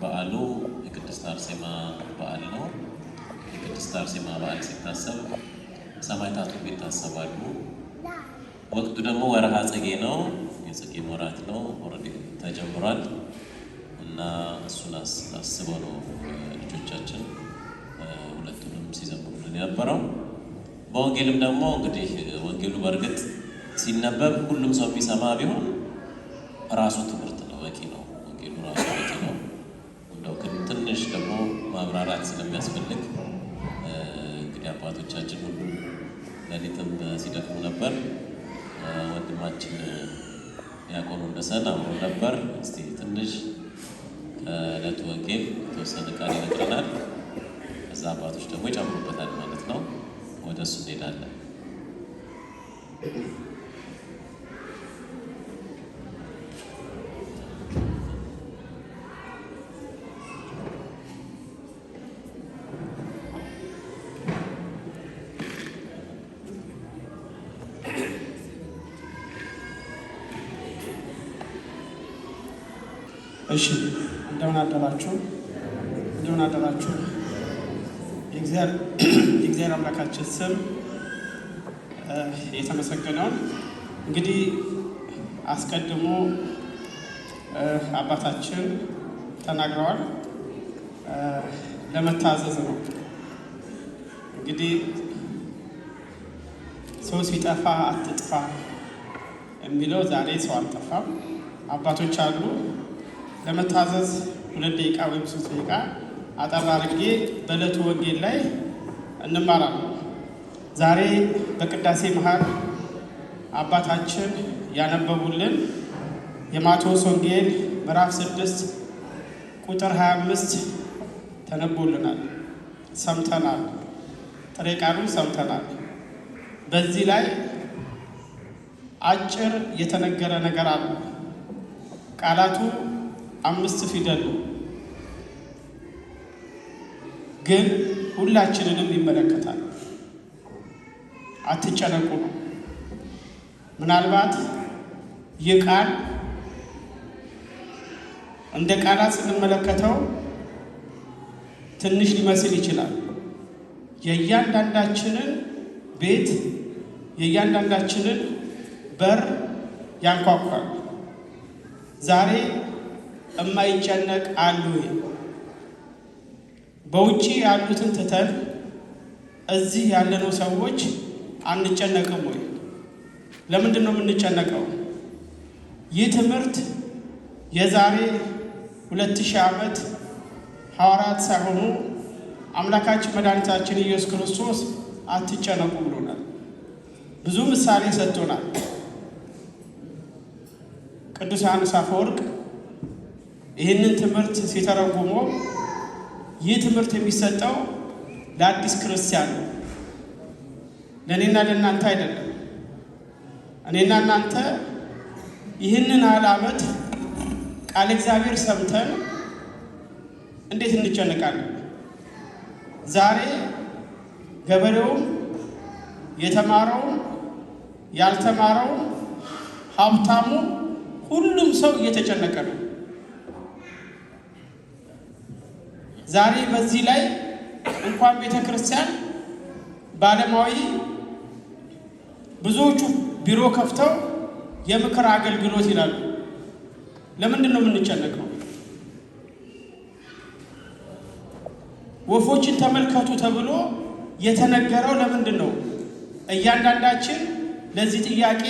በዓሉ የቅድስት አርሴማ በዓል ነው። የቅድስት አርሴማ በዓል ሲታሰብ ሰማዕታቱ ይታሰባሉ። ወቅቱ ደግሞ ወርሃ ጽጌ ነው። የጽጌ ወራት ነው። ኦልሬዲ ተጀምሯል እና እሱን አስበው ነው ልጆቻችን ሁለቱንም ሲዘምሩልን የነበረው። በወንጌልም ደግሞ እንግዲህ ወንጌሉ በእርግጥ ሲነበብ ሁሉም ሰው የሚሰማ ቢሆን ራሱ ትምህርት ነው፣ በቂ ነው። ወንጌሉ ራሱ በቂ ነው። እንደው ትንሽ ደግሞ ማብራራት ስለሚያስፈልግ እንግዲህ አባቶቻችን ሁሉ ሌሊትም ሲደክሙ ነበር። ወንድማችን ዲያቆን ወንደሰን አብሮ ነበር። እስቲ ትንሽ ከዕለቱ ወንጌል የተወሰነ ቃል ይነግረናል። ከዛ አባቶች ደግሞ ይጨምሩበታል ማለት ነው። ወደ እሱ እንሄዳለን። እሺ እንደምን አደራችሁ። የእግዚአብሔር አምላካችን ስም የተመሰገነውን። እንግዲህ አስቀድሞ አባታችን ተናግረዋል። ለመታዘዝ ነው። እንግዲህ ሰው ሲጠፋ አትጥፋ የሚለው ዛሬ ሰው አልጠፋም። አባቶች አሉ። ለመታዘዝ 2 ደቂቃ ወይም 3 ደቂቃ አጠር አድርጌ በዕለቱ ወንጌል ላይ እንማራለን። ዛሬ በቅዳሴ መሃል አባታችን ያነበቡልን የማቴዎስ ወንጌል ምዕራፍ 6 ቁጥር 25 ተነቦልናል፣ ሰምተናል። ጥሬ ቃሉን ሰምተናል። በዚህ ላይ አጭር የተነገረ ነገር አለ። ቃላቱ 5 ፊደል ነው፣ ግን ሁላችንንም ይመለከታል። አትጨነቁ ነው። ምናልባት ይህ ቃል እንደ ቃላት ስንመለከተው ትንሽ ሊመስል ይችላል። የእያንዳንዳችንን ቤት የእያንዳንዳችንን በር ያንኳኳል። ዛሬ የማይጨነቅ አሉ? በውጪ ያሉትን ትተን እዚህ ያለነው ሰዎች አንጨነቅም ወይ? ለምንድን ነው የምንጨነቀው? ይህ ትምህርት የዛሬ 2000 ዓመት ሐዋርያት ሳይሆኑ አምላካችን መድኃኒታችን ኢየሱስ ክርስቶስ አትጨነቁ ብሎናል። ብዙ ምሳሌ ሰጥቶናል። ቅዱስ ዮሐንስ አፈወርቅ ይህንን ትምህርት ሲተረጉሞ ይህ ትምህርት የሚሰጠው ለአዲስ ክርስቲያን ነው፣ ለእኔና ለእናንተ አይደለም። እኔና እናንተ ይህንን ያህል ዓመት ቃል እግዚአብሔር ሰምተን እንዴት እንጨነቃለን? ዛሬ ገበሬውም የተማረውም ያልተማረውም ሀብታሙ ሁሉም ሰው እየተጨነቀ ነው። ዛሬ በዚህ ላይ እንኳን ቤተ ክርስቲያን ባለማዊ ብዙዎቹ ቢሮ ከፍተው የምክር አገልግሎት ይላሉ። ለምንድን ነው የምንጨነቀው? ወፎችን ተመልከቱ ተብሎ የተነገረው ለምንድን ነው? እያንዳንዳችን ለዚህ ጥያቄ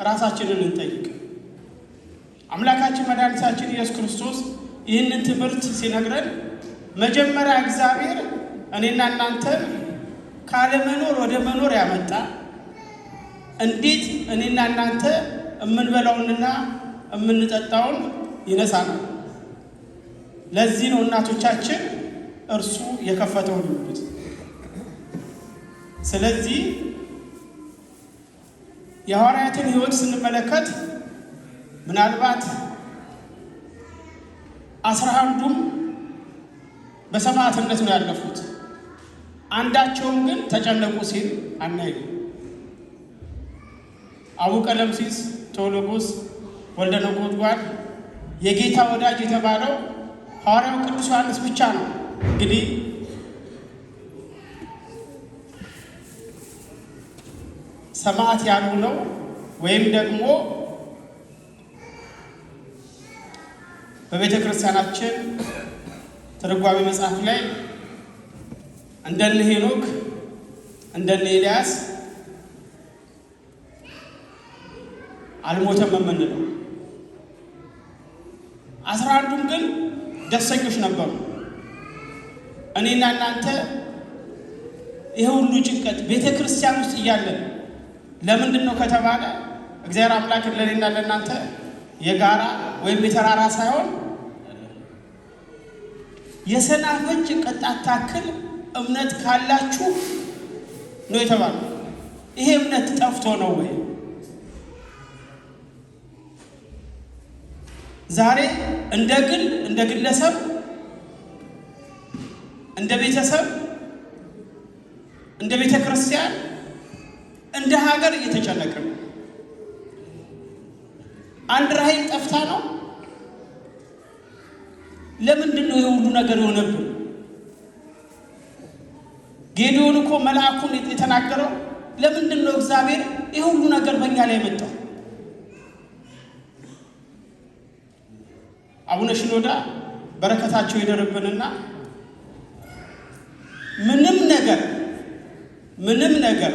ራሳችንን እንጠይቅ። አምላካችን መድኃኒታችን ኢየሱስ ክርስቶስ ይህንን ትምህርት ሲነግረን መጀመሪያ እግዚአብሔር እኔና እናንተን ካለመኖር ወደ መኖር ያመጣ፣ እንዴት እኔና እናንተ የምንበላውንና የምንጠጣውን ይነሳናል። ለዚህ ነው እናቶቻችን እርሱ የከፈተው ልቡት። ስለዚህ የሐዋርያትን ሕይወት ስንመለከት ምናልባት 11ዱም በሰማዕትነት ነው ያለፉት። አንዳቸውም ግን ተጨነቁ ሲል አናይም። አቡ ቀለምሲስ ቴዎሎጎስ ወልደ ነጎድጓድ የጌታ ወዳጅ የተባለው ሐዋርያው ቅዱስ ዮሐንስ ብቻ ነው እንግዲህ ሰማዕት ያልሆነው ወይም ደግሞ በቤተ ክርስቲያናችን ትርጓሜ መጽሐፍ ላይ እንደነ ሄኖክ እንደነ ኤልያስ አልሞተም የምንለው። 11ዱም ግን ደስተኞች ነበሩ። እኔና እናንተ ይሄ ሁሉ ጭንቀት ቤተ ክርስቲያን ውስጥ እያለን ለምንድን ነው ከተባለ እግዚአብሔር አምላክ ለኔና ለእናንተ የጋራ ወይም የተራራ ሳይሆን የሰናፍጭ ቅንጣት ታክል እምነት ካላችሁ ነው የተባለው። ይሄ እምነት ጠፍቶ ነው ወይ? ዛሬ እንደ ግል እንደ ግለሰብ እንደ ቤተሰብ እንደ ቤተ ክርስቲያን እንደ ሀገር እየተጨነቀ ነው። አንድ ራዕይ ጠፍታ ነው። ለምንድን ነው የሁሉ ነገር የሆነብን? ጌዲዮን እኮ መልአኩን የተናገረው ለምንድን ነው እግዚአብሔር የሁሉ ነገር በእኛ ላይ መጣው? አቡነ ሽኖዳ በረከታቸው ይደርብንና ምንም ነገር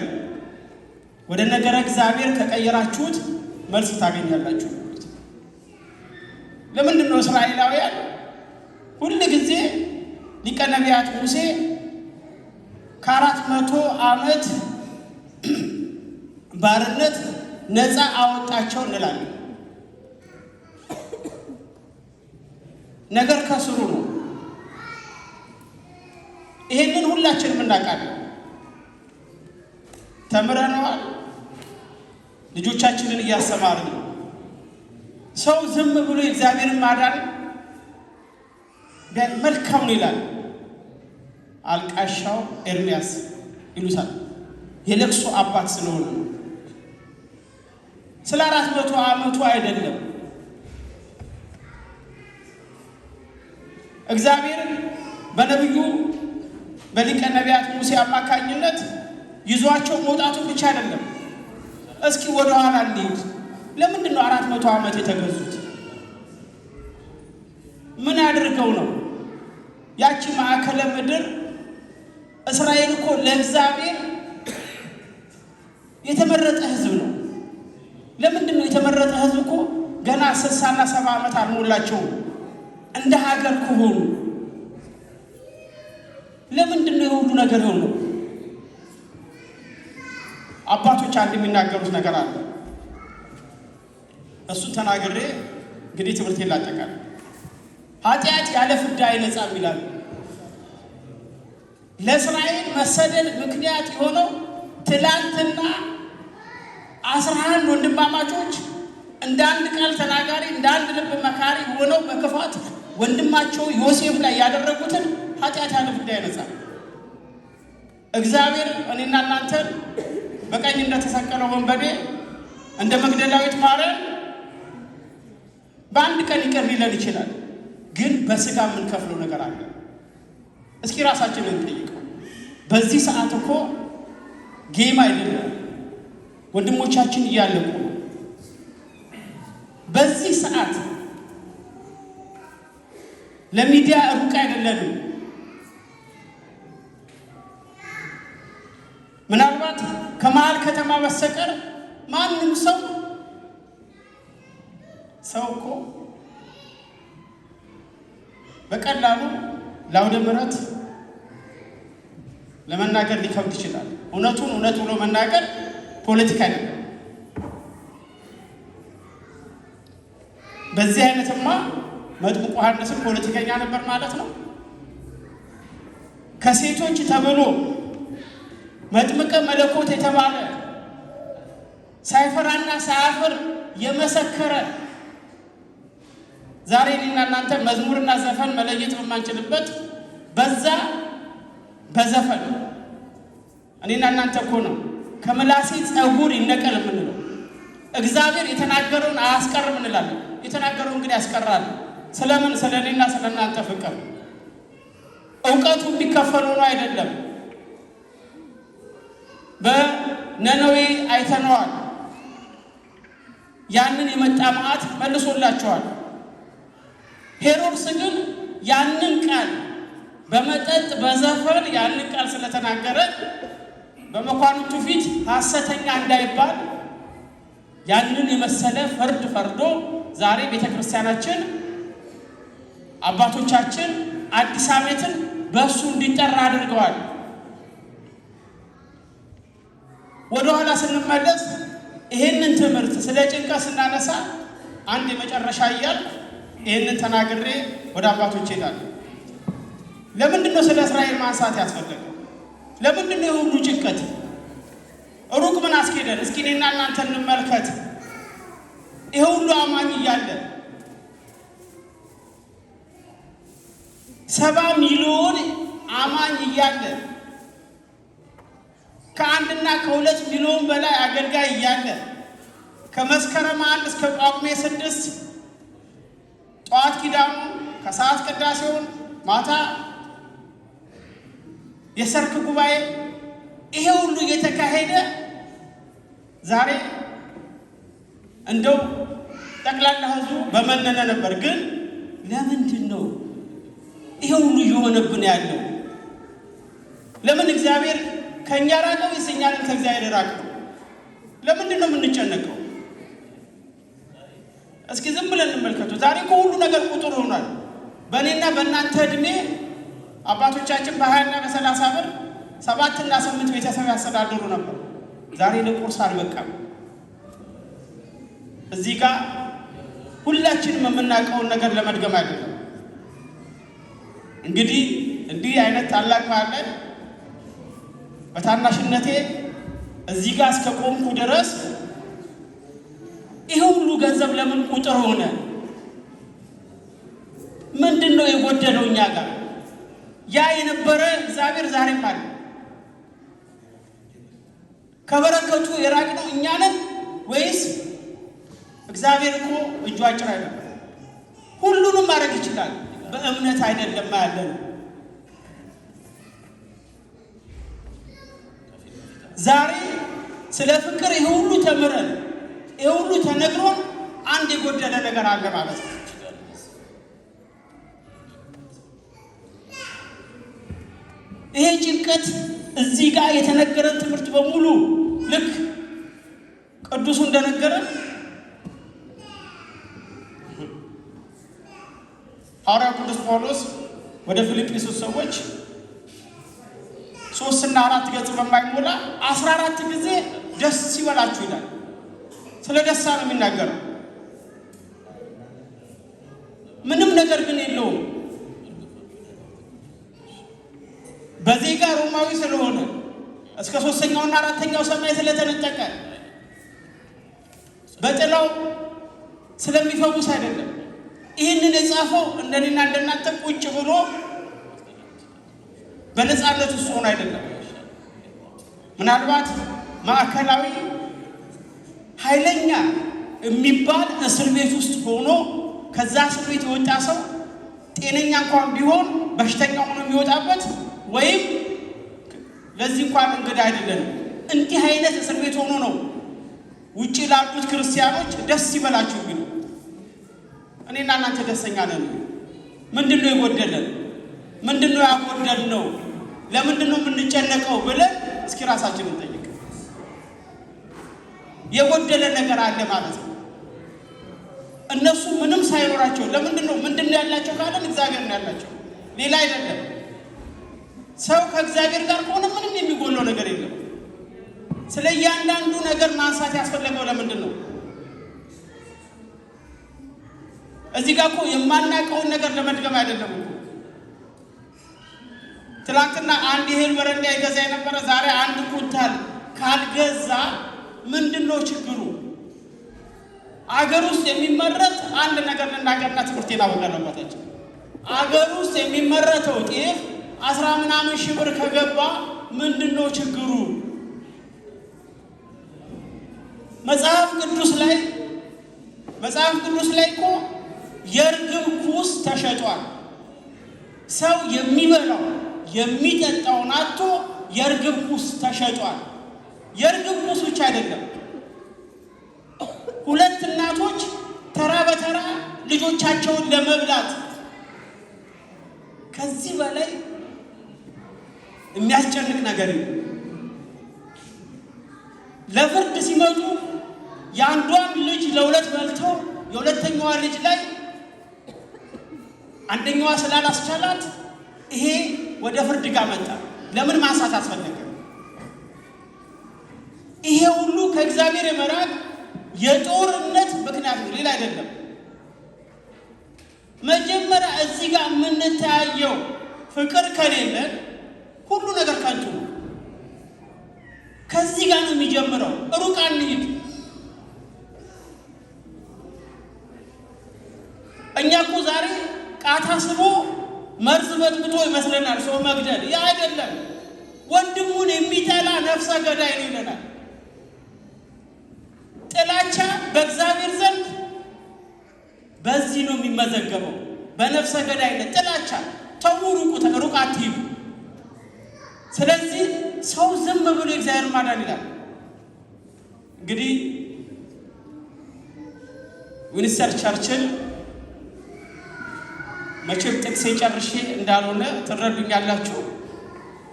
ወደ ነገረ እግዚአብሔር ከቀየራችሁት መልስ ታገኛላችሁ። ለምንድን ነው እስራኤላውያን ሁሉ ጊዜ ሊቀ ነቢያት ሙሴ ከ400 ዓመት ባርነት ነፃ አወጣቸው እንላለን? ነገር ከስሩ ነው። ይሄንን ሁላችንም እናውቃለን፣ ተምረነዋል፣ ልጆቻችንን እያስተማርን ነው። ሰው ዝም ብሎ እግዚአብሔርን ማዳን መልካም ነው ይላል። አልቃሻው ኤርሚያስ ይሉታል፣ የለቅሶ አባት ስለሆነ ነው። ስለ 400 ዓመቱ አይደለም። እግዚአብሔር በነቢዩ በሊቀ ነቢያት ሙሴ አማካኝነት ይዟቸው መውጣቱን ብቻ አይደለም። እስኪ ወደ ኋላ እንሂድ። ለምንድን ነው 400 ዓመት የተገዙት? ምን አድርገው ነው? ያቺ ማዕከለ ምድር እስራኤል እኮ ለእግዚአብሔር የተመረጠ ሕዝብ ነው። ለምንድን ነው የተመረጠ ሕዝብ? እኮ ገና 60 እና 70 ዓመት አልሞላቸውም እንደ ሀገር ከሆኑ። ለምንድን ነው የሁሉ ነገር የሆነው? አባቶች አንድ የሚናገሩት ነገር አለ። እሱ ተናግሬ እንግዲህ ትምህርት ይላጠቃል። ኃጢአት ያለ ፍዳ አይነጻም ይላሉ። ለእስራኤል መሰደድ ምክንያት የሆነው ትላንትና 11 ወንድማማቾች እንደ አንድ ቃል ተናጋሪ እንደ አንድ ልብ መካሪ ሆነው በክፋት ወንድማቸው ዮሴፍ ላይ ያደረጉትን ኃጢአት ያለ ፍዳ አይነጻም። እግዚአብሔር እኔና እናንተን በቀኝ እንደተሰቀለው ወንበዴ እንደ መግደላዊት ማርያም በአንድ ቀን ይቅር ሊለን ይችላል። ግን በስጋ የምንከፍለው ነገር አለ። እስኪ ራሳችንን እንጠይቀው። በዚህ ሰዓት እኮ ጌም አይደለም፣ ወንድሞቻችን እያለቁ ነው። በዚህ ሰዓት ለሚዲያ ሩቅ አይደለንም። ምናልባት ከመሀል ከተማ በስተቀር ማንም ሰው እኮ በቀላሉ ለአውደ ምሕረት ለመናገር ሊከብድ ይችላል። እውነቱን እውነት ብሎ መናገር ፖለቲካ አይደለም። በዚህ አይነትማ መጥምቁ ዮሐንስም ፖለቲከኛ ነበር ማለት ነው። ከሴቶች ተብሎ መጥምቀ መለኮት የተባለ ሳይፈራና ሳያፍር የመሰከረ ዛሬ እኔና እናንተ መዝሙርና ዘፈን መለየት በማንችልበት በዛ በዘፈን እኔና እናንተ እኮ ነው ከምላሴ ጸጉር ይነቀል የምንለው። እግዚአብሔር የተናገረውን አያስቀርም እንላለን። የተናገረውን ግን ያስቀራል። ስለምን? ስለኔና ስለናንተ ፍቅር። እውቀቱ የሚከፈለው ነው አይደለም። በነነዌ አይተነዋል። ያንን የመጣ መዓት መልሶላቸዋል። ሄሮድስ ግን ያንን ቃል በመጠጥ በዘፈን ያንን ቃል ስለተናገረ በመኳንንቱ ፊት ሐሰተኛ እንዳይባል ያንን የመሰለ ፍርድ ፈርዶ ዛሬ ቤተክርስቲያናችን አባቶቻችን አዲስ ዓመትን በእሱ እንዲጠራ አድርገዋል። ወደ ኋላ ስንመለስ ይሄንን ትምህርት ስለ ጭንቀት ስናነሳ አንድ የመጨረሻ እያልኩ ይሄንን ተናግሬ ወደ አባቶች እሄዳለሁ። ለምንድን ነው ስለ እስራኤል ማንሳት ያስፈለገው? ለምንድን ነው የሁሉ ጭንቀት? ሩቅ ምን አስኬደን? እስኪ እኔና እናንተ እንመልከት። ይሄ ሁሉ አማኝ እያለ 70 ሚሊዮን አማኝ እያለ ከ1 እና ከ2 ሚሊዮን በላይ አገልጋይ እያለ ከመስከረም 1 እስከ ጳጉሜ 6 ጠዋት ኪዳኑ፣ ከሰዓት ቅዳሴውን፣ ማታ የሰርክ ጉባኤ ይሄ ሁሉ እየተካሄደ ዛሬ እንደው ጠቅላላ ህዝቡ በመነነ ነበር። ግን ለምንድን ነው ይሄ ሁሉ እየሆነብን ያለው? ለምን እግዚአብሔር ከእኛ ራቀው? ይሰኛልን ከእግዚአብሔር ራቀው? ለምንድን ነው የምንጨነቀው? እስኪ ዝም ብለን እንመልከቱ። ዛሬ እኮ ሁሉ ነገር ቁጥር ሆኗል። በእኔና በእናንተ ዕድሜ አባቶቻችን በ20 እና በ30 ብር 7 እና 8 ቤተሰብ ያስተዳድሩ ነበር። ዛሬ ለቁርስ አልበቃም። እዚህ ጋር ሁላችንም የምናውቀውን ነገር ለመድገም አይደለም። እንግዲህ እንዲህ አይነት ታላቅ ማለት በታናሽነቴ እዚህ ጋር እስከ ቆምኩ ድረስ ይሄ ሁሉ ገንዘብ ለምን ቁጥር ሆነ? ምንድን ነው የጎደለው እኛ ጋር? ያ የነበረ እግዚአብሔር ዛሬም አለ። ከበረከቱ የራቅነው እኛ ነን ወይስ እግዚአብሔር? እኮ እጁ አጭር አይደለም፣ ሁሉንም ማድረግ ይችላል። በእምነት አይደለም ያለን። ዛሬ ስለ ፍቅር ይሄ ሁሉ ተምረን ይሄ ሁሉ ተነግሮን አንድ የጎደለ ነገር አለ ማለት ነው። ይሄ ጭንቀት እዚህ ጋር የተነገረን ትምህርት በሙሉ ልክ ቅዱሱ እንደነገረን ሐዋርያው ቅዱስ ጳውሎስ ወደ ፊልጵስዩስ ሰዎች 3 እና 4 ገጽ በማይሞላ 14 ጊዜ ደስ ይበላችሁ ይላል። ስለ ደስታ ነው የሚናገረው። ምንም ነገር ግን የለውም። በዜጋ ሮማዊ ስለሆነ እስከ 3ኛው እና 4ኛው ሰማይ ስለተነጠቀ በጥላው ስለሚፈውስ አይደለም። ይህንን የጻፈው እንደኔና እንደናንተ ቁጭ ብሎ በነፃነት ውስጥ ሆኖ አይደለም። ምናልባት ማዕከላዊ ኃይለኛ የሚባል እስር ቤት ውስጥ ሆኖ ከዛ እስር ቤት የወጣ ሰው ጤነኛ እንኳን ቢሆን በሽተኛ ሆኖ የሚወጣበት ወይም ለዚህ እንኳን እንግዳ አይደለም። እንዲህ አይነት እስር ቤት ሆኖ ነው ውጪ ላሉት ክርስቲያኖች ደስ ይበላችሁ ቢሉ፣ እኔና እናንተ ደስተኛ ነን። ምንድነው የጎደለን? ምንድነው ያጎደልነው? ለምንድነው የምንጨነቀው ብለን እስኪ ራሳችንን እንጠይቅ። የጎደለ ነገር አለ ማለት ነው። እነሱ ምንም ሳይኖራቸው ለምንድነው ምንድነው ያላቸው ካለን እግዚአብሔር ነው ያላቸው፣ ሌላ አይደለም። ሰው ከእግዚአብሔር ጋር ከሆነ ምንም የሚጎለው ነገር የለም። ስለ እያንዳንዱ ነገር ማንሳት ያስፈለገው ለምንድን ነው? እዚህ ጋር እኮ የማናውቀውን ነገር ለመድገም አይደለም እኮ። ትናንትና አንድ እህል በረንዳ ይገዛ የነበረ ዛሬ 1 ኩንታል ካልገዛ ምንድን ነው ችግሩ? አገር ውስጥ የሚመረት አንድ ነገር ልናገርና ትምህርቴን አበቃለሁ። አገር ውስጥ የሚመረተው ጤፍ 10 ምናምን ሺህ ብር ከገባ ምንድን ነው ችግሩ? መጽሐፍ ቅዱስ ላይ እኮ የርግብ ኩስ ተሸጧል። ሰው የሚበላው የሚጠጣውን አጥቶ የርግብ ኩስ ተሸጧል። የርግብ ኩስ ብቻ አይደለም፣ ሁለት እናቶች ተራ በተራ ልጆቻቸውን ለመብላት ከዚህ በላይ የሚያስጨንቅ ነገር ነው። ለፍርድ ሲመጡ የአንዷን ልጅ ለሁለት በልተው የሁለተኛዋ ልጅ ላይ አንደኛዋ ስላላስቻላት ይሄ ወደ ፍርድ ጋር መጣ። ለምን ማንሳት አስፈለገ? ይሄ ሁሉ ከእግዚአብሔር የመራቅ የጦርነት ምክንያት ነው፣ ሌላ አይደለም። መጀመሪያ እዚህ ጋር የምንታየው ፍቅር ከሌለን ሁሉ ነገር ከንቱ ነው። ከዚህ ጋር ነው የሚጀምረው። ሩቅ አንሂድ። እኛ እኮ ዛሬ ቃታ ስቦ መርዝ በጥብጦ ይመስለናል ሰው መግደል። ያ አይደለም። ወንድሙን የሚጠላ ነፍሰ ገዳይ ነው ይለናል። ጥላቻ በእግዚአብሔር ዘንድ በዚህ ነው የሚመዘገበው፣ በነፍሰ ገዳይነት ጥላቻ። ተው፣ ሩቅ አትሂዱ። ስለዚህ ሰው ዝም ብሎ እግዚአብሔር ማዳን ይላል። እንግዲህ ዊንስተን ቸርችል መቼም ጥቅሴ ጨርሼ እንዳልሆነ ትረዱኛላችሁ።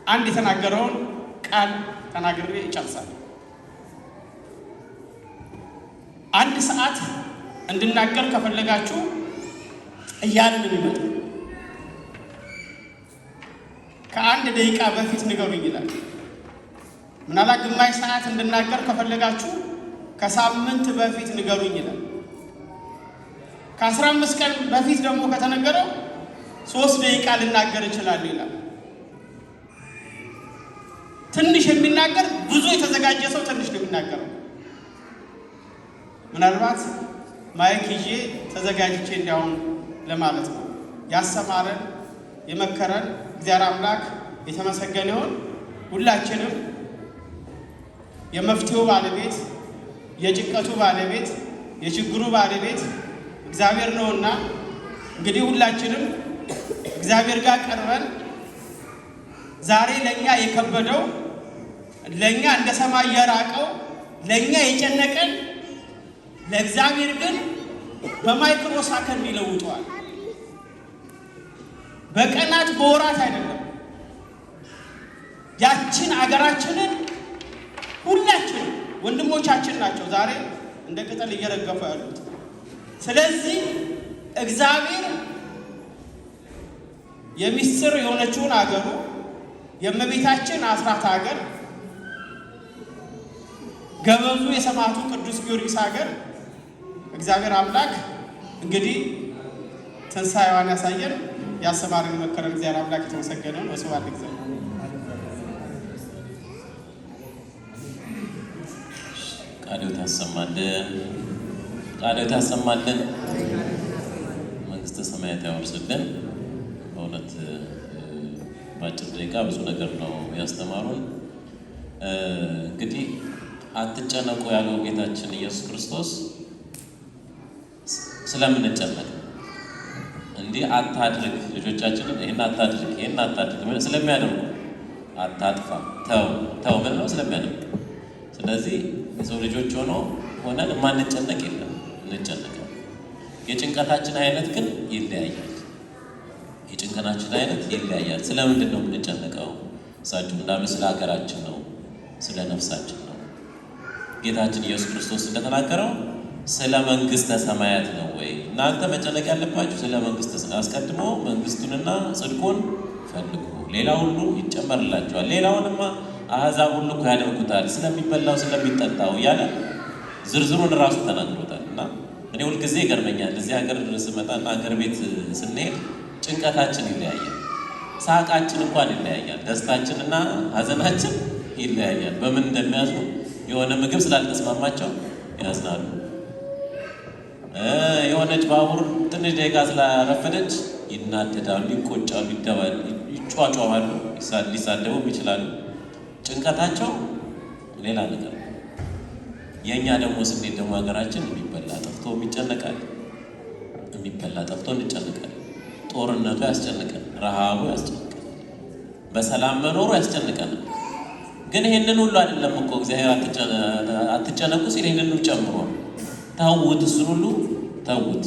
አንድ የተናገረውን ቃል ተናግሬ ይጨርሳል። አንድ ሰዓት እንድናገር ከፈለጋችሁ እያልን እንመጣ ከአንድ ደቂቃ በፊት ንገሩኝ ይላል። ምናልባት ግማሽ ሰዓት እንድናገር ከፈለጋችሁ ከሳምንት በፊት ንገሩኝ ይላል። ከ15 ቀን በፊት ደግሞ ከተነገረው 3 ደቂቃ ልናገር እችላለሁ ይላል። ትንሽ የሚናገር ብዙ የተዘጋጀ ሰው ትንሽ ነው የሚናገረው። ምናልባት ማይክ ይዤ ተዘጋጅቼ እንዲያውም ለማለት ነው። ያስተማረን የመከረን እግዚአብሔር አምላክ የተመሰገነ ይሁን። ሁላችንም የመፍትሄው ባለቤት፣ የጭንቀቱ ባለቤት፣ የችግሩ ባለቤት እግዚአብሔር ነውና እንግዲህ ሁላችንም እግዚአብሔር ጋር ቀርበን ዛሬ ለኛ የከበደው ለኛ እንደ ሰማይ የራቀው ለኛ የጨነቀን ለእግዚአብሔር ግን በማይክሮ ሰከንድ ይለውጠዋል። በቀናት በወራት አይደለም። ያችን አገራችንን ሁላችን ወንድሞቻችን ናቸው ዛሬ እንደ ቅጠል እየረገፉ ያሉት። ስለዚህ እግዚአብሔር የሚስጥር የሆነችውን አገሩ የእመቤታችን አስራት ሀገር ገበዙ የሰማዕቱ ቅዱስ ጊዮርጊስ ሀገር እግዚአብሔር አምላክ እንግዲህ ትንሣኤዋን ያሳየን። ያስተማረን የመከረን እግዚአብሔር አምላክ የተመሰገነ ነው። ወስብሐት ለእግዚአብሔር። ቃልዎት ያሰማልን፣ ቃልዎት ያሰማልን፣ መንግስተ ሰማያት ያወርስልን። በእውነት በአጭር ደቂቃ ብዙ ነገር ነው ያስተማሩን። እንግዲህ አትጨነቁ ያለው ጌታችን ኢየሱስ ክርስቶስ ስለምንጨነቅ እንዲህ አታድርግ፣ ልጆቻችንን ይህን አታድርግ ይህን አታድርግ ስለሚያደርጉ አታጥፋ፣ ተው ምን ነው ስለሚያደርግ። ስለዚህ የሰው ልጆች ሆነን የማንጨነቅ የለም፣ እንጨነቃለን። የጭንቀታችን አይነት ግን ይለያያል። የጭንቀታችን አይነት ይለያያል። ስለምንድን ነው የምንጨነቀው? እሳቸው እንዳሉ ስለ ሀገራችን ነው፣ ስለ ነፍሳችን ነው። ጌታችን ኢየሱስ ክርስቶስ እንደተናገረው ስለ መንግስተ ሰማያት ነው ወይ? እናንተ መጨነቅ ያለባችሁ ስለ መንግስተ ሰማያት፣ አስቀድሞ መንግስቱንና ጽድቁን ፈልጉ፣ ሌላ ሁሉ ይጨመርላችኋል። ሌላውንማ አሕዛብ ሁሉ እኮ ያደርጉታል፣ ስለሚበላው ስለሚጠጣው እያለ ዝርዝሩን እራሱ ተናግሮታል። እና እኔ ሁልጊዜ ይገርመኛል እዚህ ሀገር ስመጣና ሀገር ቤት ስንሄድ ጭንቀታችን ይለያያል፣ ሳቃችን እንኳን ይለያያል፣ ደስታችንና ሀዘናችን ይለያያል። በምን እንደሚያዙ የሆነ ምግብ ስላልተስማማቸው ያዝናሉ። የሆነች ባቡር ትንሽ ደቂቃ ስላረፈደች ይናደዳሉ፣ ይቆጫሉ፣ ይጫጫዋሉ፣ ሊሳደቡም ይችላሉ። ጭንቀታቸው ሌላ ነገር ነው። የእኛ ደግሞ ስሜት ደግሞ ሀገራችን የሚበላ ጠፍቶ ይጨነቃል፣ የሚበላ ጠፍቶ እንጨነቃለን። ጦርነቱ ያስጨንቀን፣ ረሃቡ ያስጨንቀን፣ በሰላም መኖሩ ያስጨንቀን። ግን ይሄንን ሁሉ አይደለም እኮ እግዚአብሔር አትጨነቁ ሲል ይሄንን ሁሉ ጨምሮ ተውት፣ እሱን ሁሉ ተውት።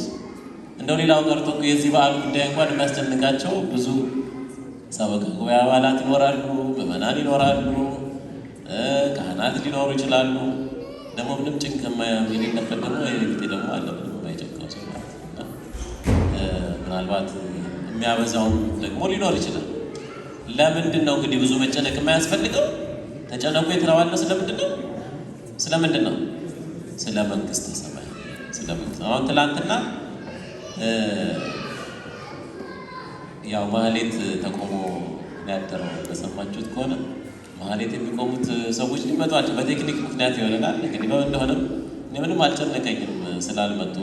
እንደው ሌላው ቀርቶ የዚህ በዓል ጉዳይ እንኳን የሚያስጨንቃቸው ብዙ ሰበካ ጉባኤ አባላት ይኖራሉ፣ ምዕመናን ይኖራሉ፣ ካህናት ሊኖሩ ይችላሉ። ደግሞ ምንም ጭንቅ የሌለበት ደግሞ የቤቴ ደግሞ አለ ምንም የማይጨንቀው ሰው ማለት ነው። ምናልባት የሚያበዛውም ደግሞ ሊኖር ይችላል። ለምንድን ነው እንግዲህ ብዙ መጨነቅ የማያስፈልገው? ተጨነቁ የተባልነው ስለምንድን ነው? ስለምንድን ነው? ስለ መንግስተ ሰማይ። አሁን ትላንትና ያው ማህሌት ተቆሞ ያደረው በሰማችሁት ከሆነ ማህሌት የሚቆሙት ሰዎች ሊመጧቸው በቴክኒክ ምክንያት ይሆናል። እንግዲህ በምን እንደሆነም እኔ ምንም አልጨነቀኝም ስላልመጡ፣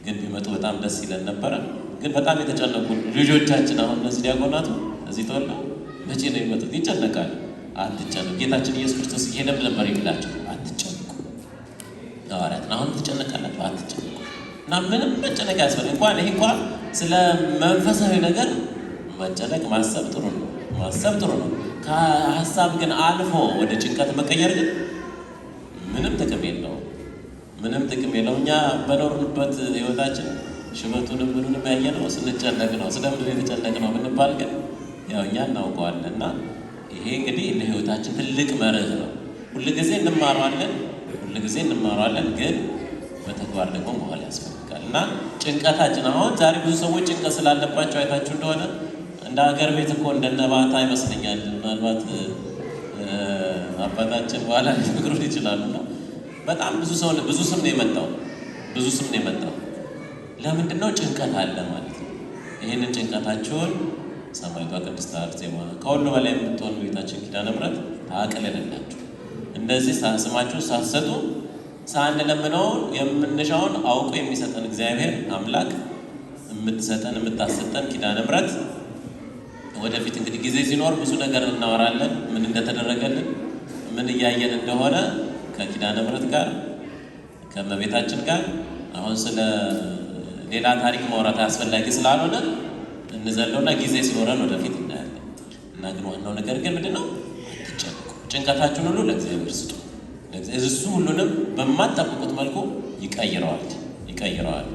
ግን ቢመጡ በጣም ደስ ይለን ነበረ። ግን በጣም የተጨነቁ ልጆቻችን አሁን እነዚህ ዲያቆናቱ እዚህ ተወልደው መቼ ነው የሚመጡት? ይጨነቃል። አትጨነቁ። ጌታችን ኢየሱስ ክርስቶስ ይሄንም ነበር የሚላቸው፣ አትጨነቁ። ሐዋርያትን አሁን ትጨነቃላችሁ፣ አትጨነቁ። እና ምንም መጨነቅ ያስፈልግ እንኳን ይሄ እንኳን ስለ መንፈሳዊ ነገር መጨነቅ ማሰብ ጥሩ ነው፣ ማሰብ ጥሩ ነው። ከሀሳብ ግን አልፎ ወደ ጭንቀት መቀየር ግን ምንም ጥቅም የለውም፣ ምንም ጥቅም የለውም። እኛ በኖርንበት ህይወታችን ሽበቱንም ምኑንም ያየነው ስንጨነቅ ነው። ስለምንድን የተጨነቅ ነው ብንባል ግን ያው እኛ እናውቀዋለን። እና ይሄ እንግዲህ ለህይወታችን ትልቅ መርህ ነው። ሁልጊዜ እንማረዋለን፣ ሁልጊዜ እንማረዋለን፣ ግን በተግባር ደግሞ መዋል ያስፈልጋል። እና ጭንቀታችን አሁን ዛሬ ብዙ ሰዎች ጭንቀት ስላለባቸው አይታችሁ እንደሆነ እንደ ሀገር ቤት እኮ እንደነባታ ይመስለኛል። ምናልባት አባታችን በኋላ ሊነግሩን ይችላሉ። እና በጣም ብዙ ሰው ብዙ ስም ነው የመጣው፣ ብዙ ስም ነው የመጣው። ለምንድን ነው? ጭንቀት አለ ማለት ነው። ይህንን ጭንቀታችሁን ሰማዕቷ ቅድስት አርሴማ ከሁሉ በላይ የምትሆኑ ቤታችን ኪዳነ ምሕረት ታቅልልላችሁ። እንደዚህ ስማችሁን ሳትሰጡ ሳንለምነውን የምንሻውን አውቆ የሚሰጠን እግዚአብሔር አምላክ የምትሰጠን የምታሰጠን ኪዳነ ምሕረት ወደፊት እንግዲህ ጊዜ ሲኖር ብዙ ነገር እናወራለን። ምን እንደተደረገልን ምን እያየን እንደሆነ ከኪዳነ ምሕረት ጋር ከእመቤታችን ጋር አሁን ስለ ሌላ ታሪክ ማውራት አስፈላጊ ስላልሆነ እንዘለውና ጊዜ ሲኖረን ወደፊት እናያለን። እና ግን ዋናው ነገር ግን ምንድን ነው? አትጨነቁ። ጭንቀታችሁን ሁሉ ለእግዚአብሔር ስጡ። እሱ ሁሉንም በማትጠብቁት መልኩ ይቀይረዋል።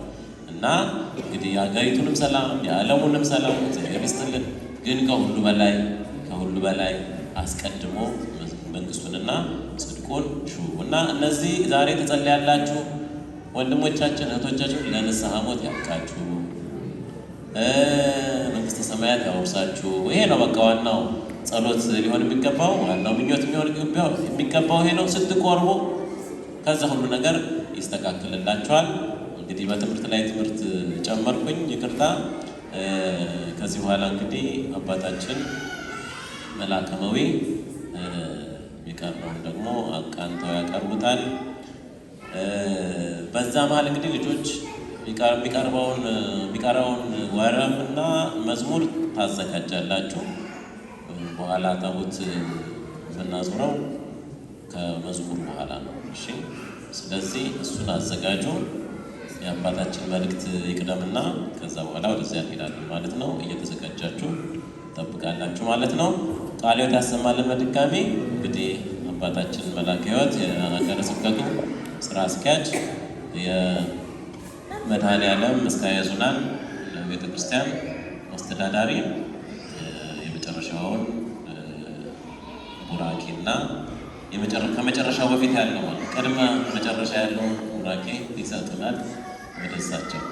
እና እንግዲህ የሀገሪቱንም ሰላም የዓለሙንም ሰላም እግዚአብሔር ይስጥልን። ግን ከሁሉ በላይ አስቀድሞ መንግስቱንና ጽድቁን ሹ እና እነዚህ ዛሬ ተጸልያላችሁ ወንድሞቻችን እህቶቻችን ለንስሐ ሞት ያብቃችሁ፣ መንግስተ ሰማያት ያወርሳችሁ። ይሄ ነው በቃ ዋናው ጸሎት ሊሆን የሚገባው፣ ዋናው ምኞት የሚገባው ይሄ ነው። ስትቆርቡ ከዛ ሁሉ ነገር ይስተካከልላችኋል። እንግዲህ በትምህርት ላይ ትምህርት ጨመርኩኝ፣ ይቅርታ። ከዚህ በኋላ እንግዲህ አባታችን መላከመዊ የቀረውን ደግሞ አቃንተው ያቀርቡታል። በዛ መሀል እንግዲህ ልጆች የሚቀረውን ወረምና መዝሙር ታዘጋጃላችሁ። በኋላ ታቦት የምናዞረው ከመዝሙር በኋላ ነው። እሺ፣ ስለዚህ እሱን አዘጋጁ። የአባታችን መልእክት ይቅደምና ከዛ በኋላ ወደዚያ እንሄዳለን ማለት ነው። እየተዘጋጃችሁ ጠብቃላችሁ ማለት ነው። ቃለ ሕይወት ያሰማልን። በድጋሚ እንግዲህ አባታችን መላከ ሕይወት የሀገረ ስብከቱ ስራ አስኪያጅ የመድኃኔዓለም ምስካየ ኅዙናን ቤተ ክርስቲያን አስተዳዳሪ የመጨረሻውን ቡራኬና ከመጨረሻው በፊት ያለው ቅድመ መጨረሻ ያለው ቡራኬ ይሰጡናል። ወደ እሳቸው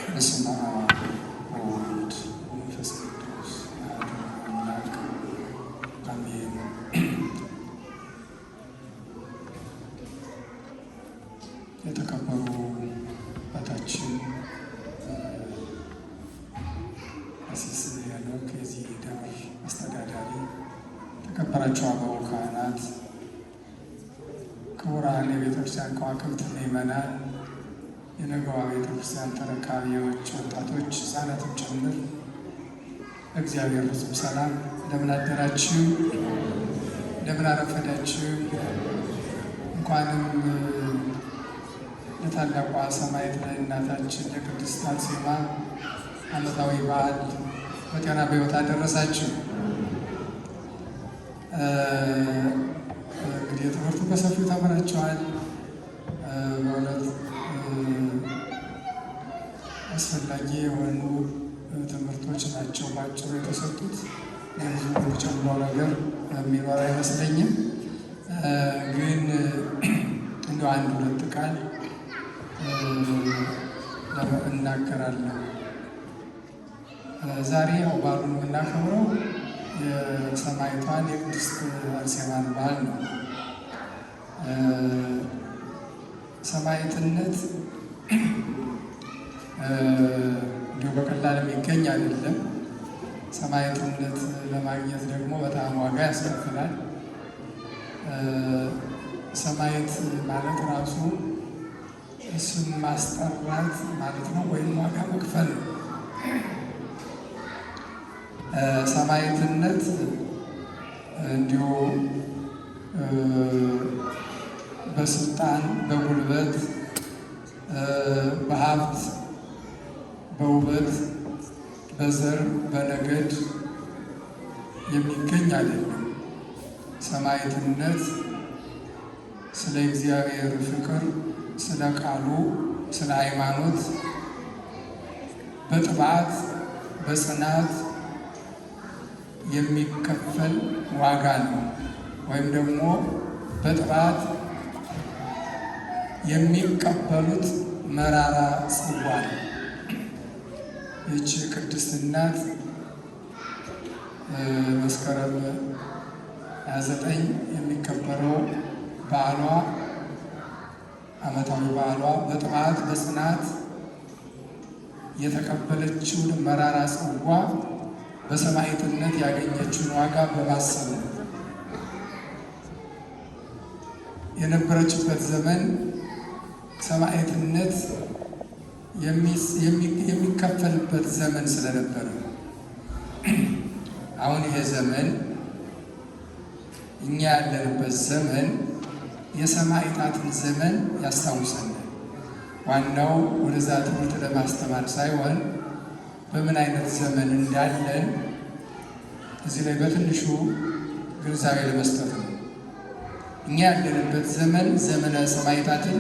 በስመ አብ ወወልድ ወመንፈስ ቅዱስ አሐዱ አምላክ አሜን። የተከበሩ አባታችን ቀሲስ ሄኖክ የዚህ ደብር አስተዳዳሪ፣ የተከበራችሁ አበው ካህናት፣ ክቡራን የቤተክርስቲያን ከዋክብት ምዕመናን፣ የነገዋ ቤተክርስቲያን ተረካቢዎች፣ ወጣቶች፣ ህፃናትም ጭምር እግዚአብሔር ፍጹም ሰላም። እንደምን አደራችሁ? እንደምን አረፈዳችሁ? እንኳንም ለታላቋ ሰማዕት እናታችን ለቅድስት አርሴማ ዓመታዊ በዓል በጤና በሕይወት አደረሳችሁ። እንግዲህ ትምህርቱ በሰፊው ተምራችኋል። በእውነት አስፈላጊ የሆኑ ትምህርቶች ናቸው ባጭሩ የተሰጡት። ብዙ ጨምሮ ነገር የሚኖር አይመስለኝም። ግን እንደ አንድ ሁለት ቃል እናገራለሁ። ዛሬ ያው በዓሉን የምናከብረው የሰማዕቷን የቅድስት አርሴማን በዓል ነው። ሰማዕትነት እንዲሁ በቀላል የሚገኝ አይደለም። ሰማዕትነት ለማግኘት ደግሞ በጣም ዋጋ ያስከፍላል። ሰማዕት ማለት ራሱ እሱን ማስጠራት ማለት ነው፣ ወይም ዋጋ መክፈል ነው። ሰማዕትነት እንዲሁ በስልጣን፣ በጉልበት፣ በሀብት፣ በውበት፣ በዘር፣ በነገድ የሚገኝ አይደለም። ሰማዕትነት ስለ እግዚአብሔር ፍቅር፣ ስለ ቃሉ፣ ስለ ሃይማኖት በጥባት በጽናት የሚከፈል ዋጋ ነው። ወይም ደግሞ በጥባት የሚቀበሉት መራራ ጽዋ ነው። ይህች ቅድስት እናት መስከረም 29 የሚከበረው በዓሏ ዓመታዊ በዓሏ በጥባት በጽናት የተቀበለችውን መራራ ጽዋ በሰማዕትነት ያገኘችውን ዋጋ በማሰብ ነው። የነበረችበት ዘመን ሰማዕትነት የሚከፈልበት ዘመን ስለነበረ አሁን ይሄ ዘመን እኛ ያለንበት ዘመን የሰማዕታትን ዘመን ያስታውሰናል። ዋናው ወደዛ ትምህርት ለማስተማር ሳይሆን በምን አይነት ዘመን እንዳለን እዚህ ላይ በትንሹ ግንዛቤ ለመስጠት ነው። እኛ ያለንበት ዘመን ዘመነ ሰማዕታትን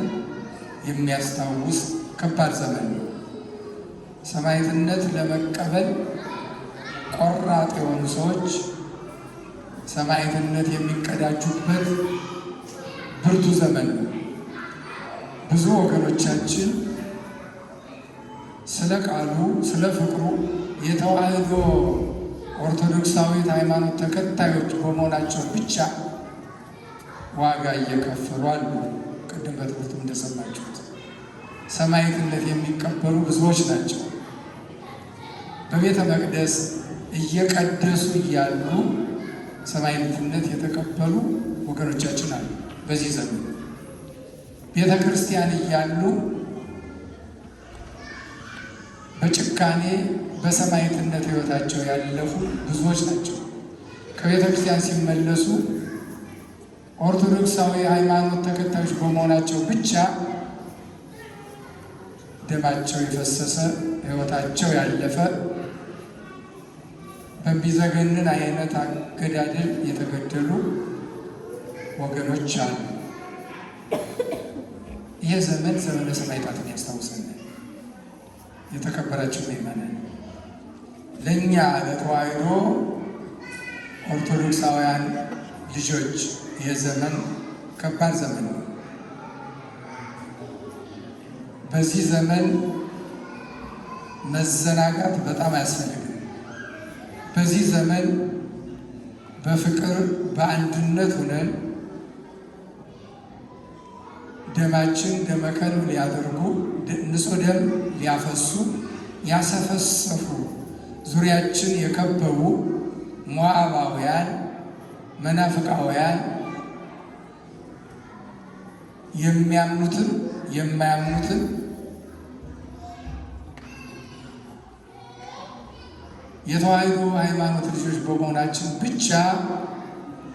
የሚያስታውስ ከባድ ዘመን ነው። ሰማዕትነት ለመቀበል ቆራጥ የሆኑ ሰዎች ሰማዕትነት የሚቀዳጁበት ብርቱ ዘመን ነው። ብዙ ወገኖቻችን ስለ ቃሉ፣ ስለ ፍቅሩ የተዋህዶ ኦርቶዶክሳዊት ሃይማኖት ተከታዮች በመሆናቸው ብቻ ዋጋ እየከፈሉ አሉ። ቅድም በትምህርቱ እንደሰማችሁት ሰማዕትነት የሚቀበሉ ብዙዎች ናቸው። በቤተ መቅደስ እየቀደሱ እያሉ ሰማዕትነት የተቀበሉ ወገኖቻችን አሉ። በዚህ ዘመን ቤተ ክርስቲያን እያሉ በጭካኔ በሰማዕትነት ሕይወታቸው ያለፉ ብዙዎች ናቸው። ከቤተ ክርስቲያን ሲመለሱ ኦርቶዶክሳዊ ሃይማኖት ተከታዮች በመሆናቸው ብቻ ደማቸው የፈሰሰ ሕይወታቸው ያለፈ በሚዘገንን አይነት አገዳደል የተገደሉ ወገኖች አሉ። ይህ ዘመን ዘመነ ሰማዕታትን ያስታውሰናል። የተከበራችሁ ምእመናን፣ ለእኛ ለተዋሕዶ ኦርቶዶክሳውያን ልጆች ይህ ዘመን ከባድ ዘመን ነው። በዚህ ዘመን መዘናጋት በጣም አያስፈልግም። በዚህ ዘመን በፍቅር በአንድነት ሆነን ደማችን ደመከልብ ሊያደርጉ ንጹሕ ደም ሊያፈሱ ያሰፈሰፉ ዙሪያችን የከበቡ ሞዓባውያን መናፍቃውያን የሚያምኑትን የማያምኑትን የተዋሕዶ ሃይማኖት ልጆች በመሆናችን ብቻ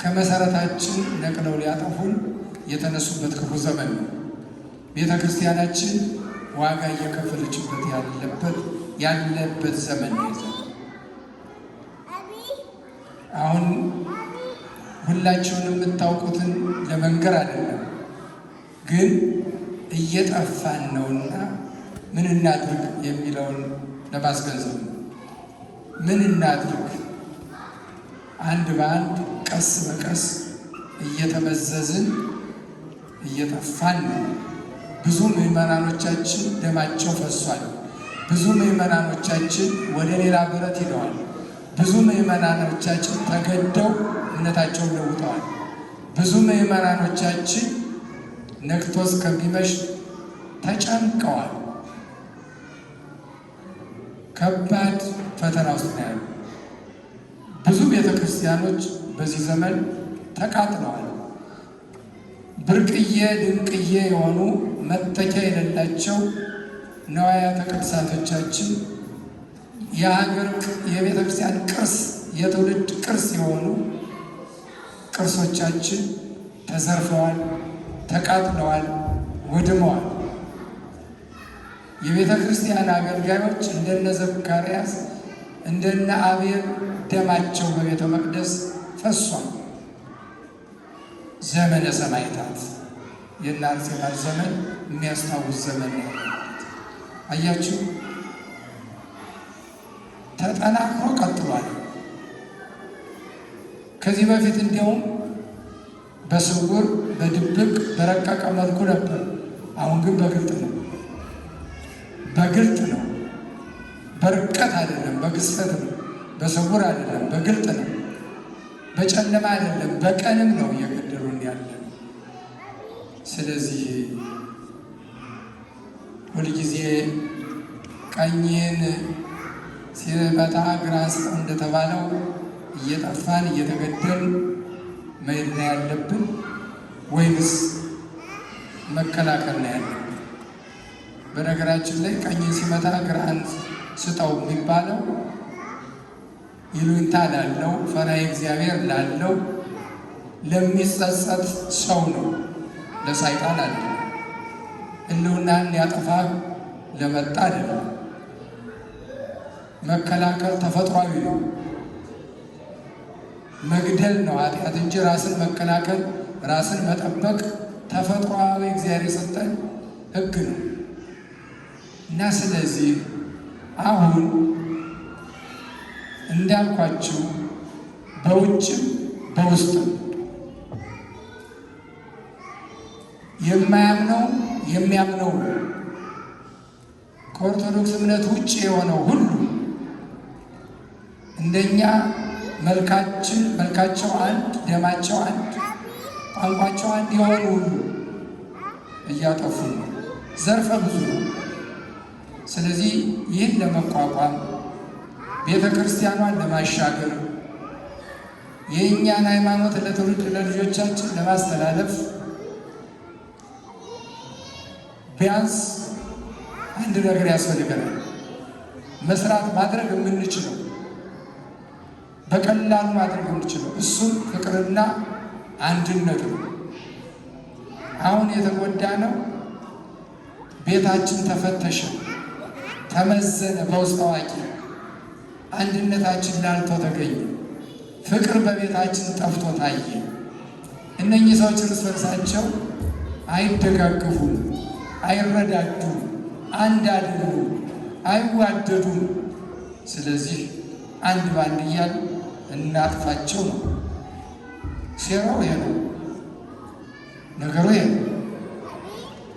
ከመሰረታችን ነቅለው ሊያጠፉን የተነሱበት ክፉ ዘመን ነው። ቤተ ክርስቲያናችን ዋጋ እየከፈለችበት ያለበት ዘመን ነው። አሁን ሁላችሁን የምታውቁትን ለመንገር አይደለም፣ ግን እየጠፋን ነውና ምን እናድርግ የሚለውን ለማስገንዘብ ነው። ምን እናድርግ? አንድ በአንድ ቀስ በቀስ እየተመዘዝን እየጠፋን ነው። ብዙ ምዕመናኖቻችን ደማቸው ፈሷል። ብዙ ምዕመናኖቻችን ወደ ሌላ በረት ሂደዋል። ብዙ ምዕመናኖቻችን ተገደው እምነታቸውን ለውጠዋል። ብዙ ምዕመናኖቻችን ነግቶ እስከሚመሽ ተጨንቀዋል። ከባድ ፈተና ውስጥ ነው ያሉ። ብዙ ቤተ ክርስቲያኖች በዚህ ዘመን ተቃጥለዋል። ብርቅዬ ድንቅዬ የሆኑ መተኪያ የሌላቸው ነዋያተ ቅድሳቶቻችን የቤተ ክርስቲያን ቅርስ፣ የትውልድ ቅርስ የሆኑ ቅርሶቻችን ተዘርፈዋል፣ ተቃጥለዋል፣ ወድመዋል። የቤተ ክርስቲያን አገልጋዮች እንደነ ዘካርያስ እንደነ አቤል ደማቸው በቤተ መቅደስ ፈሷል። ዘመነ ሰማዕታት የእነ አርሴማ ዘመን የሚያስታውስ ዘመን ነው። አያችሁ፣ ተጠናክሮ ቀጥሏል። ከዚህ በፊት እንዲያውም በስውር በድብቅ በረቀቀ መልኩ ነበር። አሁን ግን በግልጥ ነው። በግልጥ ነው። በርቀት አይደለም፣ በግዝፈት ነው። በስውር አይደለም፣ በግልጥ ነው። በጨለማ አይደለም፣ በቀንም ነው እየገደሉን ያለ። ስለዚህ ሁልጊዜ ቀኝን ሲመታ ግራ ስጠው እንደተባለው እየጠፋን እየተገደልን መሄድ ነው ያለብን ወይንስ መከላከል ነው ያለብን? በነገራችን ላይ ቀኝን ሲመታ ግራን ስጠው የሚባለው ይሉኝታ ላለው ፈሪሃ እግዚአብሔር ላለው ለሚጸጸት ሰው ነው፣ ለሰይጣን አለ። ሕልውናን ሊያጠፋ ለመጣ አይደለም። መከላከል ተፈጥሯዊ ነው። መግደል ነው ኃጢአት እንጂ ራስን መከላከል ራስን መጠበቅ ተፈጥሯዊ እግዚአብሔር የሰጠን ሕግ ነው እና ስለዚህ አሁን እንዳልኳችሁ በውጭም በውስጥም የማያምነው የሚያምነው ከኦርቶዶክስ እምነት ውጭ የሆነው ሁሉ እንደኛ መልካቸው አንድ፣ ደማቸው አንድ፣ ቋንቋቸው አንድ የሆኑ ሁሉ እያጠፉ ነው። ዘርፈ ብዙ ነው። ስለዚህ ይህን ለመቋቋም ቤተ ክርስቲያኗን ለማሻገር የእኛን ሃይማኖት ለትውልድ ለልጆቻችን ለማስተላለፍ ቢያንስ አንድ ነገር ያስፈልገናል። መስራት ማድረግ የምንችለው በቀላሉ ማድረግ የምንችለው እሱም ፍቅርና አንድነት ነው። አሁን የተጎዳ ነው። ቤታችን ተፈተሸ፣ ተመዘነ፣ በውስጥ አዋቂ አንድነታችን ላልቶ ተገኘ። ፍቅር በቤታችን ጠፍቶ ታየ። እነኚህ ሰዎች እርስ በርሳቸው አይደጋግፉም፣ አይረዳዱም፣ አንድ አይደሉም፣ አይዋደዱም። ስለዚህ አንድ ባንድ እያል እናጥፋቸው ነው። ሴራው ይሄ ነው፣ ነገሩ ይሄ ነው።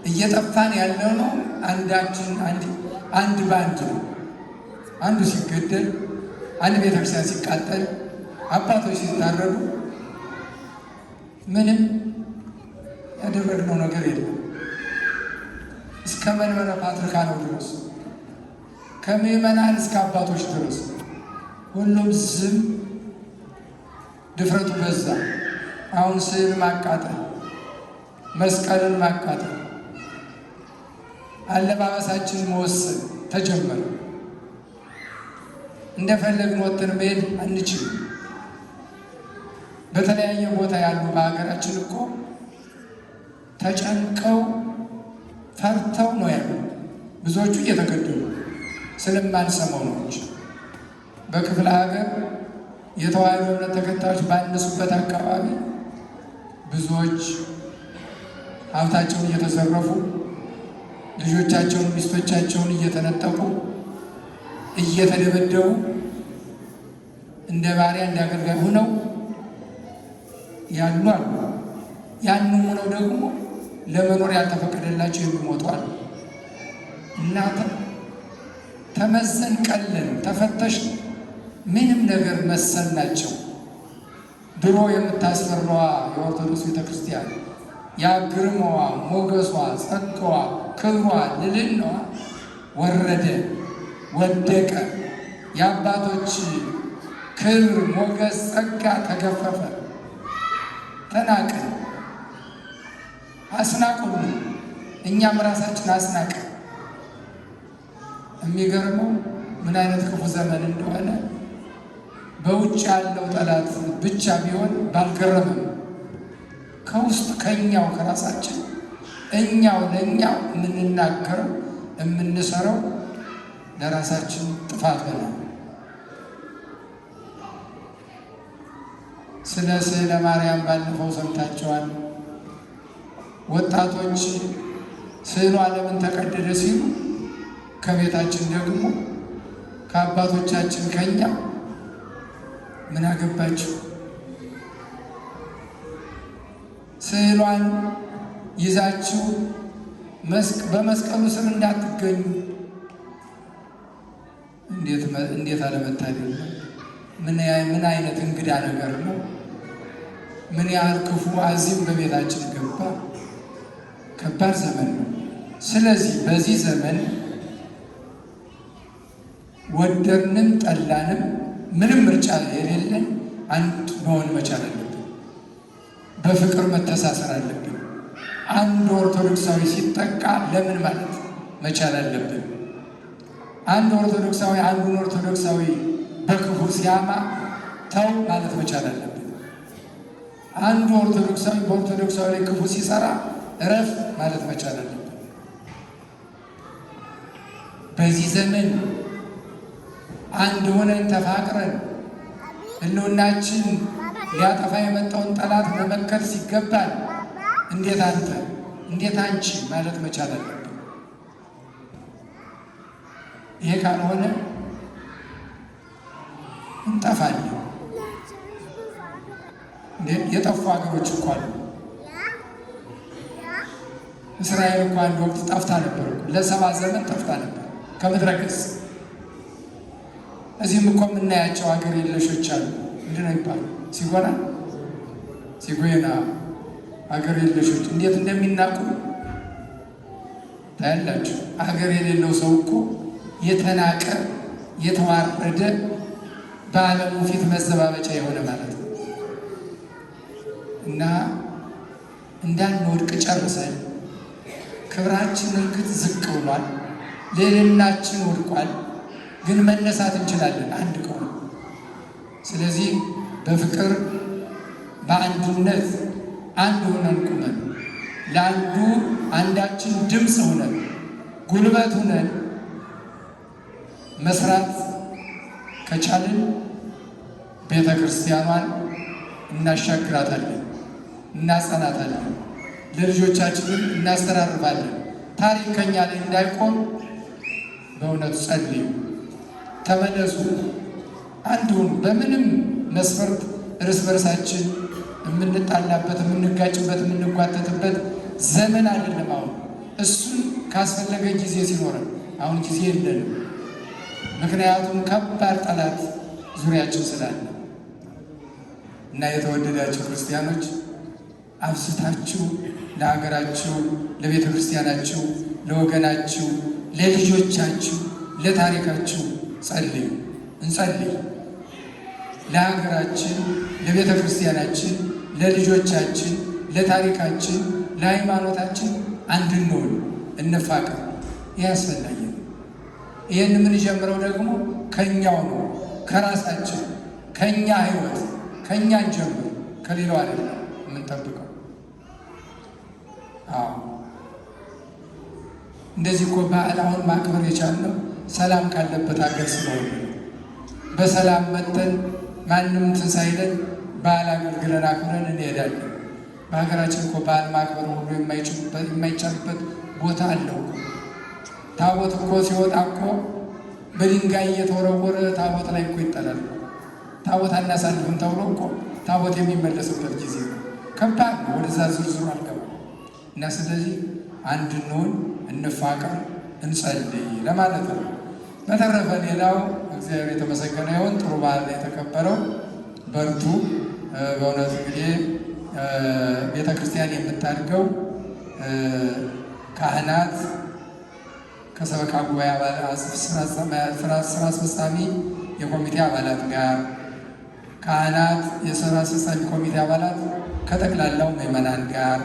እየጠፋን ያለው ነው። አንዳችን አንድ ባንድ ነው። አንዱ ሲገደል፣ አንድ ቤተክርስቲያን ሲቃጠል፣ አባቶች ሲታረዱ ምንም ያደረግነው ነገር የለም። እስከ መንበረ ፓትርያርካው ድረስ ከምዕመናን እስከ አባቶች ድረስ ሁሉም ዝም። ድፍረቱ በዛ። አሁን ስዕል ማቃጠል፣ መስቀልን ማቃጠል፣ አለባበሳችን መወሰን ተጀመረ። እንደፈለግን ወጥተን መሄድ አንችልም። በተለያየ ቦታ ያሉ በሀገራችን እኮ ተጨንቀው ፈርተው ነው ያሉ። ብዙዎቹ እየተገደሉ ስለማንሰማው ነው እንጂ በክፍለ ሀገር የተዋሕዶ እምነት ተከታዮች ባነሱበት አካባቢ ብዙዎች ሀብታቸውን እየተዘረፉ ልጆቻቸውን ሚስቶቻቸውን እየተነጠቁ እየተደበደቡ እንደ ባሪያ እንደ አገልጋይ ሆነው ያሉ አሉ። ያንም ሆነው ደግሞ ለመኖር ያልተፈቀደላቸው የሚሞቱ አሉ። እና ተመዘን ቀለን ተፈተሽ ምንም ነገር መሰል ናቸው። ድሮ የምታስፈራዋ የኦርቶዶክስ ቤተክርስቲያን ያግርመዋ፣ ሞገሷ፣ ጸጋዋ፣ ክብሯ፣ ልዕልናዋ ወረደ፣ ወደቀ። የአባቶች ክብር፣ ሞገስ፣ ጸጋ ተገፈፈ፣ ተናቀ፣ አስናቁን። እኛም ራሳችን አስናቀ። የሚገርመው ምን አይነት ክፉ ዘመን እንደሆነ በውጭ ያለው ጠላት ብቻ ቢሆን ባልገረመም ከውስጥ ከኛው ከራሳችን እኛው ለእኛው የምንናገረው የምንሰራው ለራሳችን ጥፋት ነው። ስለ ስዕለ ማርያም ባለፈው ሰምታችኋል። ወጣቶች ስዕሏ ለምን ተቀደደ ሲሉ ከቤታችን ደግሞ ከአባቶቻችን ከኛ ምን አገባችሁ? ስዕሏን ይዛችሁ በመስቀሉ ስር እንዳትገኙ። እንዴት አለመታደል ነው! ምን አይነት እንግዳ ነገር ነው! ምን ያህል ክፉ አዚም በቤታችን ገባ! ከባድ ዘመን ነው። ስለዚህ በዚህ ዘመን ወደድንም ጠላንም ምንም ምርጫ የሌለን አንድ መሆን መቻል አለብን። በፍቅር መተሳሰር አለብን። አንድ ኦርቶዶክሳዊ ሲጠቃ ለምን ማለት መቻል አለብን። አንድ ኦርቶዶክሳዊ አንዱን ኦርቶዶክሳዊ በክፉ ሲያማ ተው ማለት መቻል አለብን። አንዱ ኦርቶዶክሳዊ በኦርቶዶክሳዊ ላይ ክፉ ሲሰራ እረፍ ማለት መቻል አለብን። በዚህ ዘመን አንድ ሆነን ተፋቅረን ሕልውናችን ሊያጠፋ የመጣውን ጠላት መመከት ሲገባል እንዴት አንተ እንዴት አንቺ ማለት መቻል አለብን። ይሄ ካልሆነ እንጠፋለን። የጠፉ ሀገሮች እኮ አሉ። እስራኤል እኮ አንድ ወቅት ጠፍታ ነበር። ለ70 ዘመን ጠፍታ ነበር ከምድረ ገጽ። እዚህም እኮ የምናያቸው ሀገር የለሾች አሉ። ምንድን ነው የሚባለው? ሲጎና ሀገር የለሾች እንዴት እንደሚናቁ ታያላችሁ። ሀገር የሌለው ሰው እኮ የተናቀ የተዋረደ በዓለሙ ፊት መዘባበቻ የሆነ ማለት ነው። እና እንዳንወድቅ ጨርሰን ክብራችን እርግጥ ዝቅ ብሏል፣ ልዕልናችን ወድቋል። ግን መነሳት እንችላለን አንድ ከሆነ። ስለዚህ በፍቅር በአንድነት አንድ ሆነን ቁመን ለአንዱ አንዳችን ድምፅ ሆነን ጉልበት ሆነን መስራት ከቻልን ቤተ ክርስቲያኗን እናሻግራታለን፣ እናጸናታለን፣ ለልጆቻችንም እናስተራርፋለን። ታሪክ ከኛ ላይ እንዳይቆም በእውነቱ ጸልዩ፣ ተመለሱ፣ አንዱን በምንም መስፈርት እርስ በርሳችን የምንጣላበት የምንጋጭበት የምንጓተትበት ዘመን አይደለም። አሁን እሱን ካስፈለገ ጊዜ ሲኖረን፣ አሁን ጊዜ የለንም። ምክንያቱም ከባድ ጠላት ዙሪያችን ስላለ እና የተወደዳችሁ ክርስቲያኖች አብዝታችሁ ለሀገራችሁ፣ ለቤተ ክርስቲያናችሁ፣ ለወገናችሁ፣ ለልጆቻችሁ፣ ለታሪካችሁ ጸልዩ። እንጸልይ። ለሀገራችን፣ ለቤተ ክርስቲያናችን፣ ለልጆቻችን፣ ለታሪካችን፣ ለሃይማኖታችን አንድ እንሆን፣ እንፋቀር። ይህ አስፈላጊ ነው። ይህን የምንጀምረው ደግሞ ከኛው ነው። ከራሳችን ከኛ ህይወት ከኛን ጀምር ከሌላው አይደለም የምንጠብቀው። አዎ እንደዚህ እኮ በዓል አሁን ማክበር የቻልነው ሰላም ካለበት ሀገር ስለሆነ በሰላም መተን ማንም እንትን ሳይለን በዓል አገልግለን አክብረን እንሄዳለን። በሀገራችን እኮ በዓል ማክበር ሁሉ የማይቻልበት ቦታ አለው። ታቦት እኮ ሲወጣ እኮ በድንጋይ እየተወረወረ ታቦት ላይ እኮ ይጠላል። ታቦት አናሳልፍም ተብሎ እኮ ታቦት የሚመለስበት ጊዜ ነው። ከባድ ነው። ወደዛ ዝርዝሩ አልገባም እና ስለዚህ አንድ እንሁን፣ እንፋቀር፣ እንጸልይ ለማለት ነው። በተረፈ ሌላው እግዚአብሔር የተመሰገነ ይሁን። ጥሩ በዓል ነው የተከበረው። በርቱ። በእውነት እንግዲህ ቤተ ክርስቲያን የምታድገው ካህናት ከሰበካ ጉባኤ አባላት፣ ስራ አስፈጻሚ የኮሚቴ አባላት ጋር፣ ካህናት የስራ አስፈጻሚ ኮሚቴ አባላት ከጠቅላላው ምዕመናን ጋር፣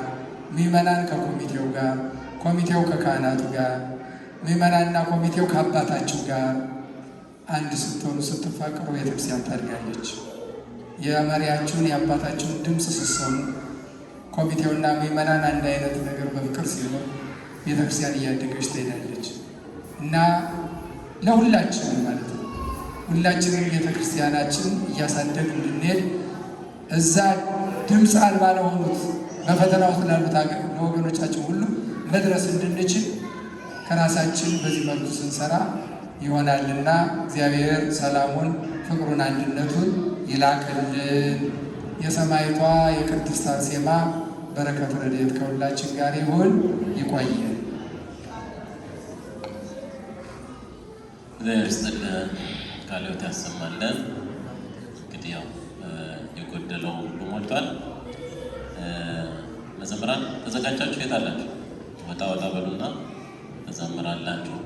ምዕመናን ከኮሚቴው ጋር፣ ኮሚቴው ከካህናቱ ጋር፣ ምዕመናንና ኮሚቴው ከአባታቸው ጋር አንድ ስትሆኑ ስትፋቀሩ ቤተክርስቲያን ታድጋለች። የመሪያችሁን የአባታችሁን ድምፅ ስትሰሙ ኮሚቴውና ምዕመናን አንድ አይነት ነገር በፍቅር ሲሆን ቤተክርስቲያን እያደገች ትሄዳለች እና ለሁላችንም ማለት ነው ሁላችንም ቤተክርስቲያናችን እያሳደግ እንድንሄድ እዛ ድምፅ አልባ ለሆኑት በፈተና ውስጥ ላሉት ለወገኖቻችን ሁሉ መድረስ እንድንችል ከራሳችን በዚህ መልኩ ስንሰራ ይሆናልና እግዚአብሔር ሰላሙን፣ ፍቅሩን፣ አንድነቱን ይላክልን። የሰማዕቷ የቅድስት አርሴማ በረከት ረድኤት ከሁላችን ጋር ይሁን። ይቆየን። እግዚአብሔር ይስጥልን፣ ቃለ ሕይወት ያሰማልን። እንግዲህ ያው የጎደለው ሁሉ ሞልቷል። መዘምራን ተዘጋጃችሁ? የት አላችሁ? ወጣ ወጣ በሉና ተዘምራላችሁ።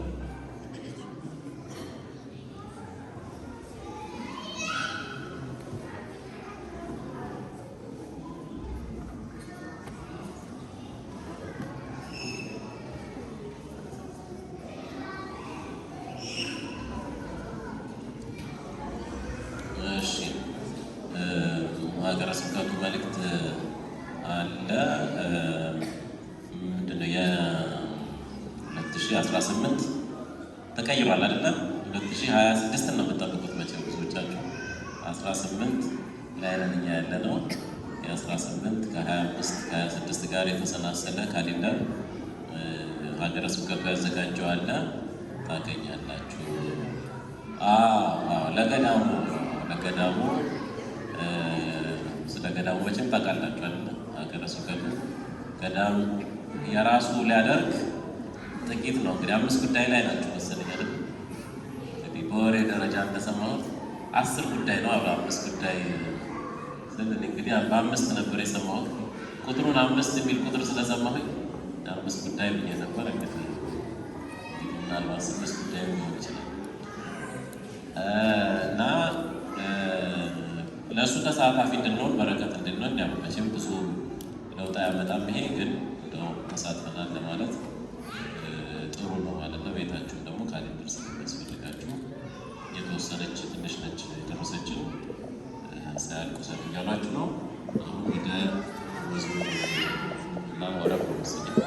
ሀገረ ስብከቱ መልእክት አለ። ምንድነው የ2018 ተቀይሯል አይደለም? 2026 ነው የምጠብቁት መቼም ብዙዎቻችሁ 18 ላይ ነን እኛ ያለ ነው። የ18 ከ25 ከ26 ጋር የተሰናሰለ ካሌንደር ሀገረ ስብከቱ ያዘጋጀው አለ። ታገኛላችሁ። ለገዳሙ ስለ ገዳሙ መቼም ታውቃላችሁ አይደል? ሀገረ ስብከቱ ገዳሙ የራሱ ሊያደርግ ጥቂት ነው እንግዲህ 5 ጉዳይ ላይ ናቸው መሰለኝ አይደል? እንግዲህ በወሬ ደረጃ እንደሰማሁት 10 ጉዳይ ነው። 5 ጉዳይ ስለዚህ እንግዲህ በ5 ነበር የሰማሁት። ቁጥሩን 5 የሚል ቁጥር ስለሰማሁኝ 5 ጉዳይ ብዬ ነበር። እንግዲህ ምናልባት 6 ጉዳይ ሊሆን ይችላል እና ለእሱ ተሳታፊ እንድንሆን በረከት እንድንሆን ያው መቼም ብዙ ለውጥ አያመጣም። ይሄ ግን እንደው ተሳትፈናል ለማለት ጥሩ ነው ማለት ነው። ቤታችሁን ደግሞ ካሌንደር ስለሚያስፈልጋችሁ የተወሰነች ትንሽ ነች የደረሰችን ሳያልቁ ሰት እያሏችሁ ነው። አሁን ወደ መዝሙር እና ወረብ መሰለኝ